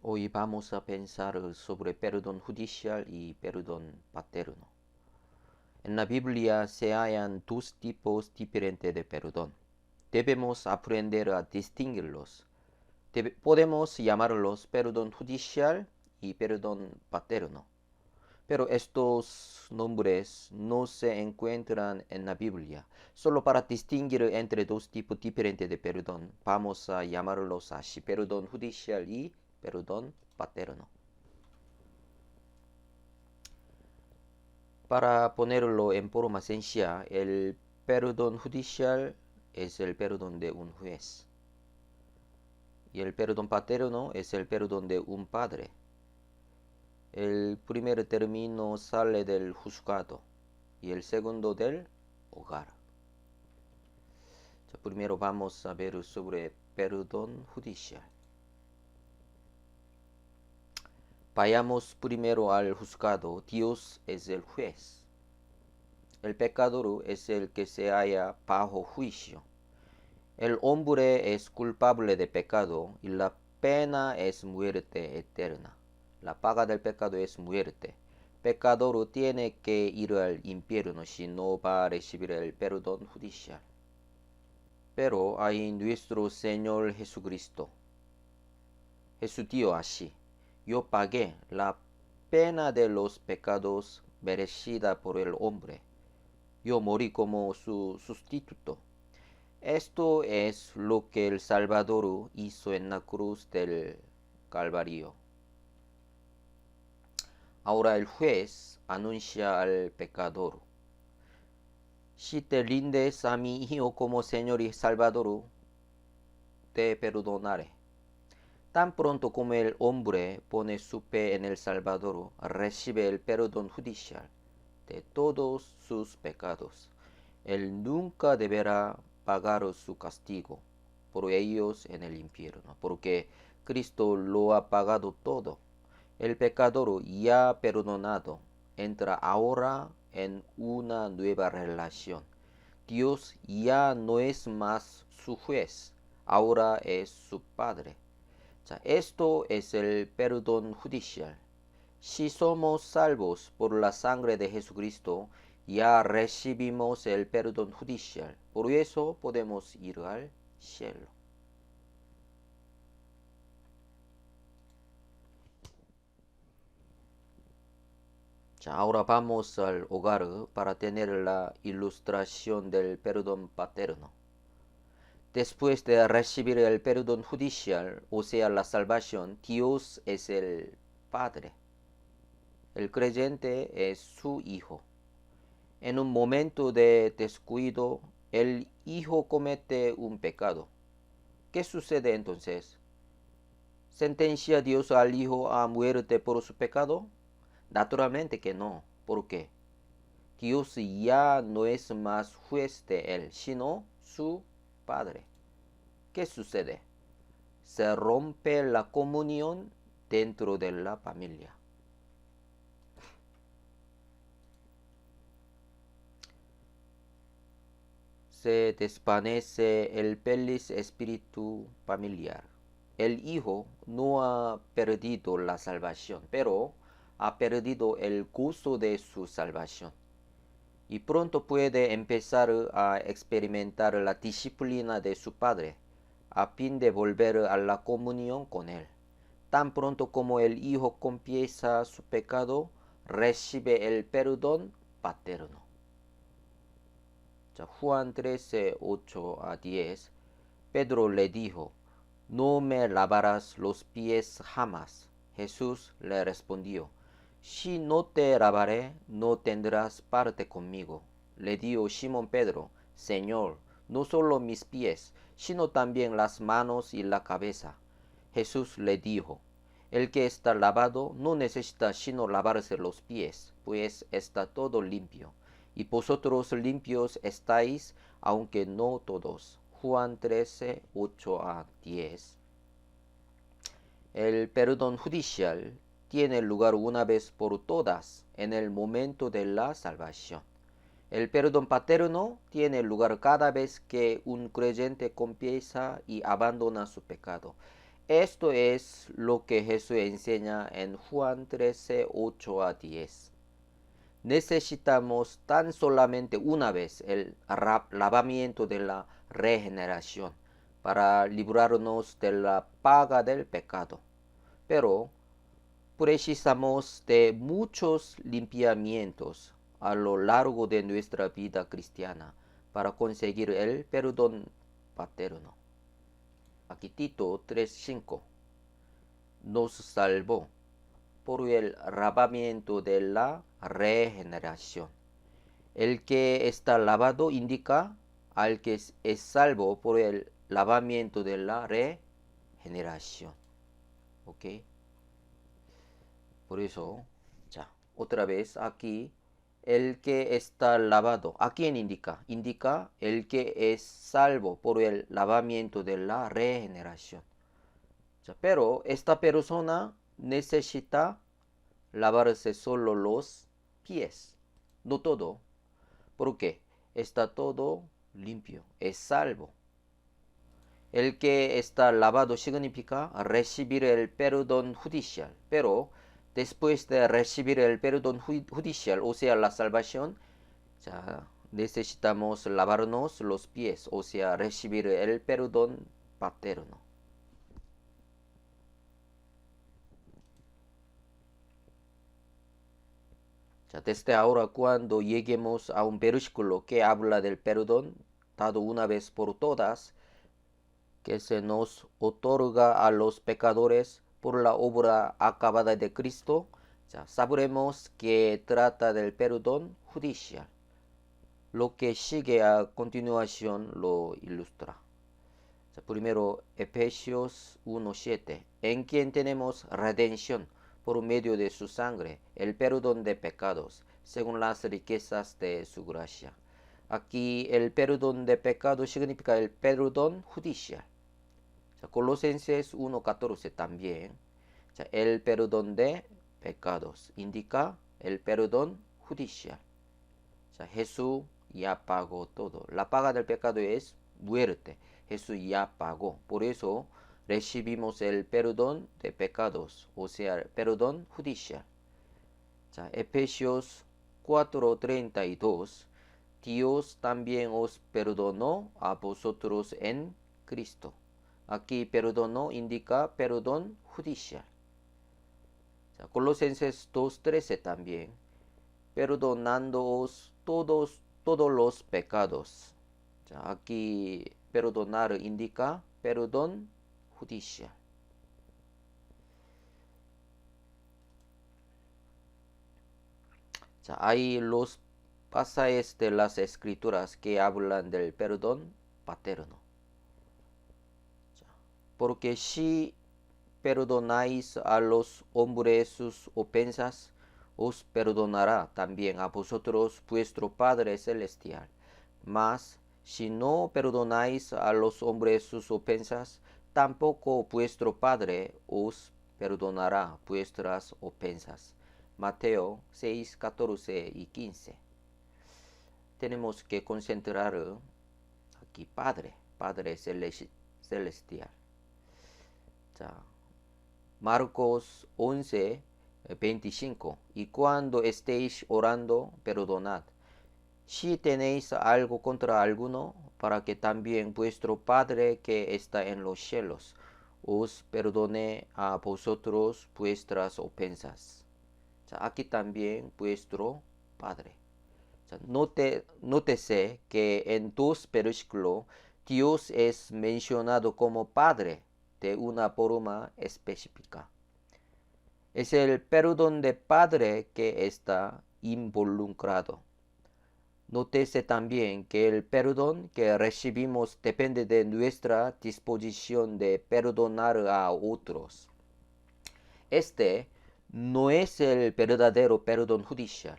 Hoy vamos a pensar sobre perdón judicial y perdón paterno. En la Biblia se hallan dos tipos diferentes de perdón. Debemos aprender a distinguirlos. Podemos llamarlos perdón judicial y perdón paterno. Pero estos nombres no se encuentran en la Biblia. Solo para distinguir entre dos tipos diferentes de perdón, vamos a llamarlos así: perdón judicial y perdón paterno. Para ponerlo en forma sencilla, el perdón judicial es el perdón de un juez y el perdón paterno es el perdón de un padre. El primer término sale del juzgado y el segundo del hogar. Primero vamos a ver sobre perdón judicial. Vayamos primero al juzgado. Dios es el juez. El pecador es el que se halla bajo juicio. El hombre es culpable de pecado y la pena es muerte eterna. La paga del pecado es muerte. Pecador tiene que ir al infierno si no va a recibir el perdón judicial. Pero hay nuestro Señor Jesucristo. Jesús dijo así: yo pagué la pena de los pecados merecida por el hombre. Yo morí como su sustituto. Esto es lo que el Salvador hizo en la cruz del Calvario. Ahora el juez anuncia al pecador: si te rindes a mi Hijo como Señor y Salvador, te perdonaré. Tan pronto como el hombre pone su fe en el Salvador, recibe el perdón judicial de todos sus pecados. Él nunca deberá pagar su castigo por ellos en el infierno, porque Cristo lo ha pagado todo. El pecador ya perdonado entra ahora en una nueva relación. Dios ya no es más su juez, ahora es su Padre. Esto es el perdón judicial. Si somos salvos por la sangre de Jesucristo, ya recibimos el perdón judicial. Por eso podemos ir al cielo. Ahora vamos al hogar para tener la ilustración del perdón paterno. Después de recibir el perdón judicial, o sea, la salvación, Dios es el Padre. El creyente es su hijo. En un momento de descuido, el hijo comete un pecado. ¿Qué sucede entonces? ¿Sentencia Dios al hijo a muerte por su pecado? Naturalmente que no. ¿Por qué? Dios ya no es más juez de él, sino su Padre. ¿Qué sucede? Se rompe la comunión dentro de la familia. Se desvanece el feliz espíritu familiar. El hijo no ha perdido la salvación, pero ha perdido el gozo de su salvación. Y pronto puede empezar a experimentar la disciplina de su padre, a fin de volver a la comunión con él. Tan pronto como el hijo confiesa su pecado, recibe el perdón paterno. Juan 13, 8 a 10, Pedro le dijo: no me lavarás los pies jamás. Jesús le respondió: si no te lavaré, no tendrás parte conmigo. Le dijo Simón Pedro: Señor, no solo mis pies, sino también las manos y la cabeza. Jesús le dijo: el que está lavado no necesita sino lavarse los pies, pues está todo limpio. Y vosotros limpios estáis, aunque no todos. Juan 13, 8 a 10. El perdón judicial tiene lugar una vez por todas en el momento de la salvación. El perdón paterno tiene lugar cada vez que un creyente confiesa y abandona su pecado. esto es lo que Jesús enseña en Juan 13, 8 a 10. Necesitamos tan solamente una vez el lavamiento de la regeneración para librarnos de la paga del pecado. Pero precisamos de muchos limpiamientos a lo largo de nuestra vida cristiana para conseguir el perdón paterno. Aquí Tito 3:5 nos salvó por el lavamiento de la regeneración. El que está lavado indica al que es salvo por el lavamiento de la regeneración. ¿Ok? Por eso, 자, otra vez aquí, el que está lavado. ¿A quién indica? Indica el que es salvo por el lavamiento de la regeneración. Pero esta persona necesita lavarse solo los pies, no todo, porque está todo limpio, es salvo. El que está lavado significa recibir el perdón judicial, pero después de recibir el perdón judicial, o sea, la salvación, necesitamos lavarnos los pies, o sea, recibir el perdón paterno. Desde ahora, cuando lleguemos a un versículo que habla del perdón, dado una vez por todas, que se nos otorga a los pecadores por la obra acabada de Cristo, sabremos que trata del perdón judicial. Lo que sigue a continuación lo ilustra. Primero, Efesios 1:7, en quien tenemos redención por medio de su sangre, el perdón de pecados, según las riquezas de su gracia. Aquí el perdón de pecados significa el perdón judicial. Colosenses 1:14 también, el perdón de pecados indica el perdón judicial. Jesús ya pagó todo. La paga del pecado es muerte. Jesús ya pagó. Por eso recibimos el perdón de pecados, o sea, el perdón judicial. Efesios 4:32, Dios también os perdonó a vosotros en Cristo. Aquí perdonó indica perdón judicial. Colosenses 2:13 también, perdonándoos todos los pecados. Aquí perdonar indica perdón judicial. Hay los pasajes de las escrituras que hablan del perdón paterno. Porque si perdonáis a los hombres sus ofensas, os perdonará también a vosotros vuestro Padre Celestial. Mas si no perdonáis a los hombres sus ofensas, tampoco vuestro Padre os perdonará vuestras ofensas. Mateo 6, 14 y 15. Tenemos que concentrar aquí Padre Celestial. Marcos 11, 25. Y cuando estéis orando, perdonad, si tenéis algo contra alguno, para que también vuestro Padre que está en los cielos os perdone a vosotros vuestras ofensas. Aquí también vuestro Padre. Nótese que en 2 versículos Dios es mencionado como Padre de una forma específica. Es el perdón de Padre que está involucrado. Nótese también que el perdón que recibimos depende de nuestra disposición de perdonar a otros. Este no es el verdadero perdón judicial.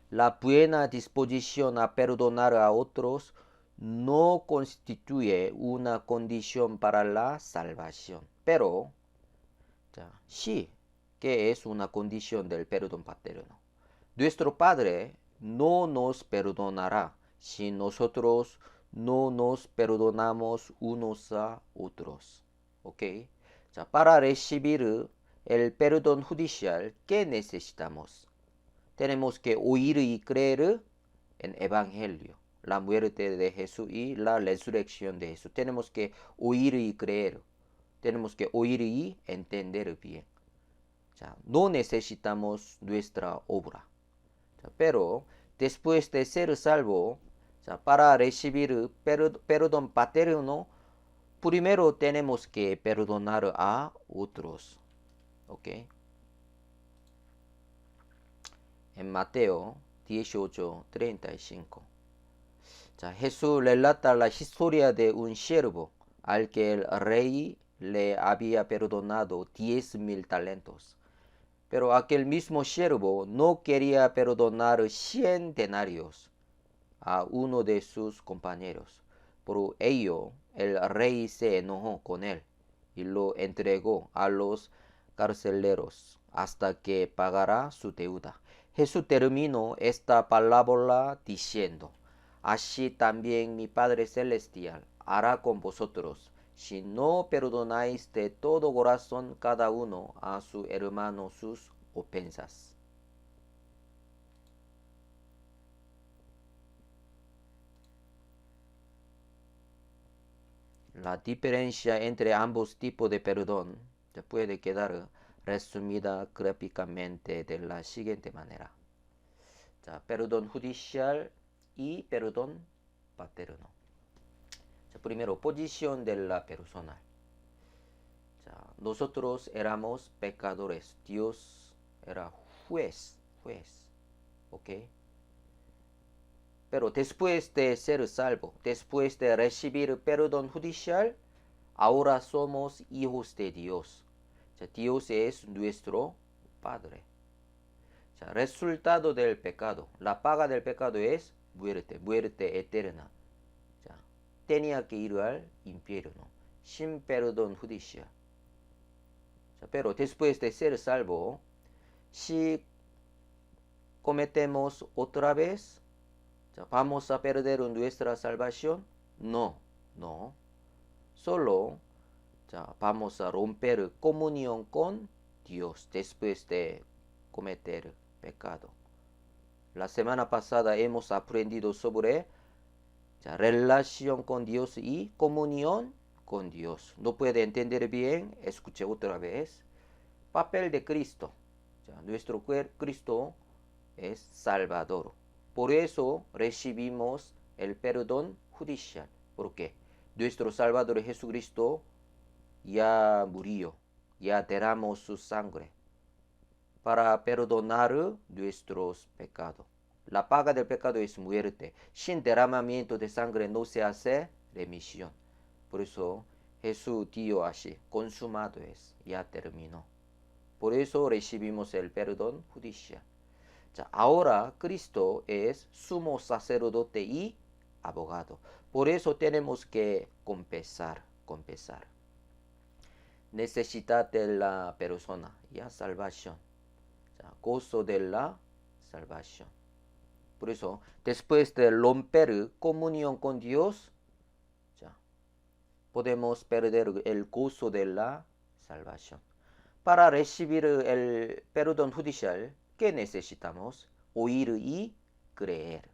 La buena disposición a perdonar a otros no constituye una condición para la salvación, pero sí que es una condición del perdón paterno. Nuestro Padre no nos perdonará si nosotros no nos perdonamos unos a otros. ¿Ok? para recibir el perdón judicial, ¿qué necesitamos? Tenemos que oír y creer en Evangelio, la muerte de Jesús y la resurrección de Jesús. Tenemos que oír y creer. Tenemos que oír y entender bien. No necesitamos nuestra obra. Pero después de ser salvo, para recibir perdón paterno, primero tenemos que perdonar a otros. ¿Ok? En Mateo 18:35. Jesús relata la historia de un siervo al que el rey le había perdonado 10,000 talentos. Pero aquel mismo siervo no quería perdonar 100 denarios a uno de sus compañeros. Por ello, el rey se enojó con él y lo entregó a los carceleros hasta que pagara su deuda. Jesús terminó esta parábola diciendo: así también mi Padre Celestial hará con vosotros si no perdonáis de todo corazón cada uno a su hermano sus ofensas. La diferencia entre ambos tipos de perdón se puede quedar resumida gráficamente de la siguiente manera. Perdón judicial y perdón paterno. Primero, posición de la persona. Nosotros éramos pecadores. Dios era juez. ¿Ok? Pero después de ser salvo, después de recibir perdón judicial, ahora somos hijos de Dios. Dios es nuestro Padre. Resultado del pecado. La paga del pecado es muerte eterna. Tenía que ir al infierno sin perdón judicial. Pero después de ser salvo, si cometemos otra vez, ¿vamos a perder nuestra salvación? No. Solo vamos a romper comunión con Dios después de cometer pecado. La semana pasada hemos aprendido sobre relación con Dios y comunión con Dios. No puede entender bien, escuche otra vez. Papel de Cristo. Nuestro Cristo es Salvador. Por eso recibimos el perdón judicial. ¿Por qué? Nuestro Salvador Jesucristo ya murió, ya derramó su sangre para perdonar nuestros pecados. La paga del pecado es muerte. Sin derramamiento de sangre no se hace remisión. Por eso Jesús dijo así: consumado es, ya terminó. Por eso recibimos el perdón judicial. Ahora Cristo es sumo sacerdote y abogado. Por eso tenemos que confesar. Necesidad de la persona, salvación. Gozo de la salvación. Por eso, después de romper comunión con Dios, podemos perder el gozo de la salvación. Para recibir el perdón judicial, ¿qué necesitamos? Oír y creer.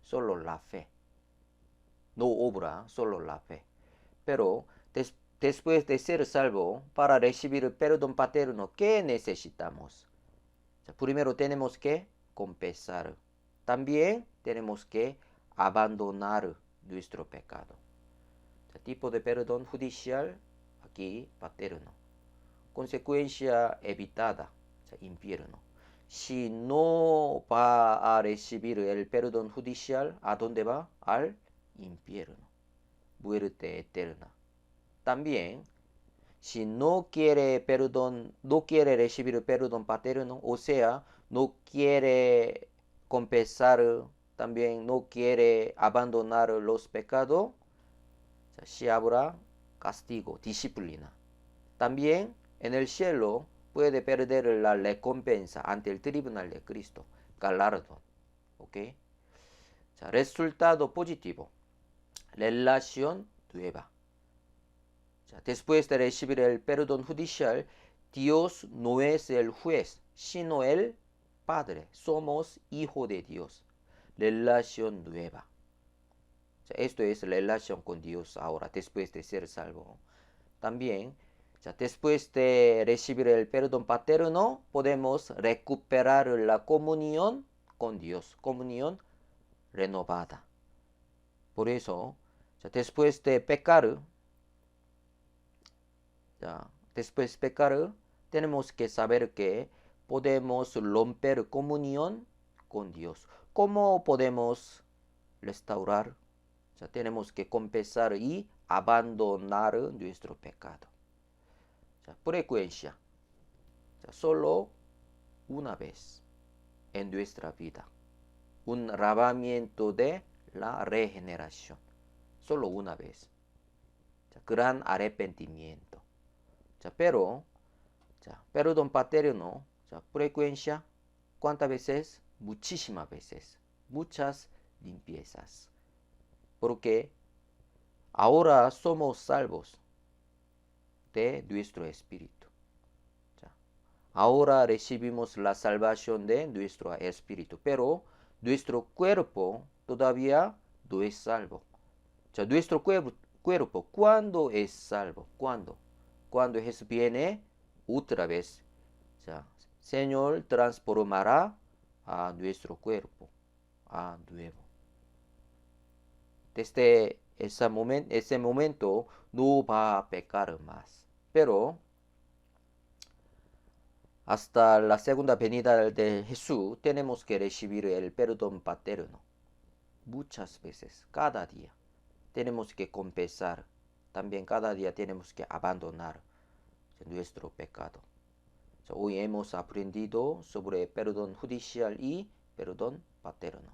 Solo la fe. No obra, solo la fe. Pero después de ser salvo, para recibir el perdón paterno, ¿qué necesitamos? Primero tenemos que confesar. También tenemos que abandonar nuestro pecado. Tipo de perdón judicial, aquí paterno. Consecuencia evitada, infierno. Si no va a recibir el perdón judicial, ¿a dónde va? Al infierno. Muerte eterna. También, si no quiere recibir perdón paterno, o sea, no quiere confesar, también no quiere abandonar los pecados, si habrá castigo, disciplina. También en el cielo puede perder la recompensa ante el tribunal de Cristo, galardón. ¿Ok? Resultado positivo, relación nueva. Después de recibir el perdón judicial, Dios no es el juez, sino el Padre. Somos hijo de Dios. Relación nueva. Esto es relación con Dios ahora, después de ser salvo. También, después de recibir el perdón paterno, podemos recuperar la comunión con Dios. Comunión renovada. Por eso, después de pecar, después de pecar, tenemos que saber que podemos romper comunión con Dios. ¿Cómo podemos restaurar? Tenemos que confesar y abandonar nuestro pecado. Frecuencia. Solo una vez en nuestra vida. Un lavamiento de la regeneración. Solo una vez. Gran arrepentimiento. Pero, perdón paterno, frecuencia, ¿cuántas veces? Muchísimas veces. Muchas limpiezas. Porque ahora somos salvos de nuestro espíritu. Ahora recibimos la salvación de nuestro espíritu, pero nuestro cuerpo todavía no es salvo. Nuestro cuerpo, ¿cuándo es salvo? ¿Cuándo? Cuando Jesús viene otra vez. Señor transformará a nuestro cuerpo a nuevo. Desde ese momento no va a pecar más. Pero hasta la segunda venida de Jesús tenemos que recibir el perdón paterno. Muchas veces, cada día. Tenemos que confesar. También cada día tenemos que abandonar nuestro pecado. Hoy hemos aprendido sobre perdón judicial y perdón paterno.